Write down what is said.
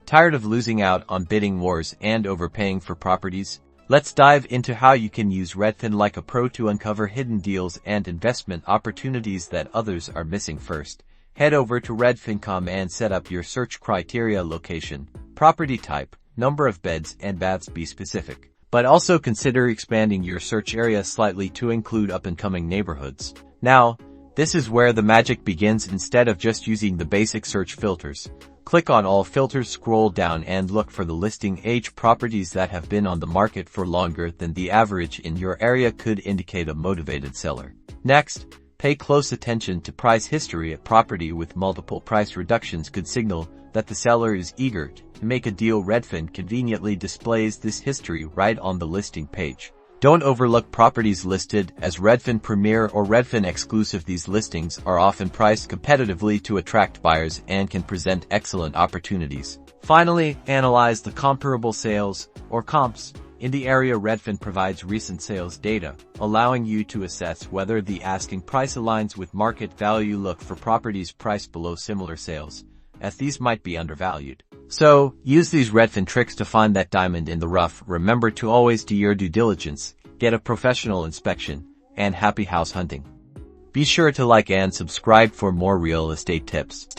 Tired of losing out on bidding wars and overpaying for properties? Let's dive into how you can use Redfin like a pro to uncover hidden deals and investment opportunities that others are missing. First, head over to Redfin.com and set up your search criteria: location, property type, number of beds and baths. Be specific, but also consider expanding your search area slightly to include up-and-coming neighborhoods. Now, this is where the magic begins. Instead of just using the basic search filters, click on all filters, scroll down and look for the listing age. Properties that have been on the market for longer than the average in your area could indicate a motivated seller. Next, pay close attention to price history. A property with multiple price reductions could signal that the seller is eager to make a deal. Redfin conveniently displays this history right on the listing page. Don't overlook properties listed as Redfin Premier or Redfin Exclusive. These listings are often priced competitively to attract buyers and can present excellent opportunities. Finally, analyze the comparable sales, or comps, in the area. Redfin provides recent sales data, allowing you to assess whether the asking price aligns with market value. Look for properties priced below similar sales, as these might be undervalued. So, use these Redfin tricks to find that diamond in the rough. Remember to always do your due diligence, get a professional inspection, and happy house hunting. Be sure to like and subscribe for more real estate tips.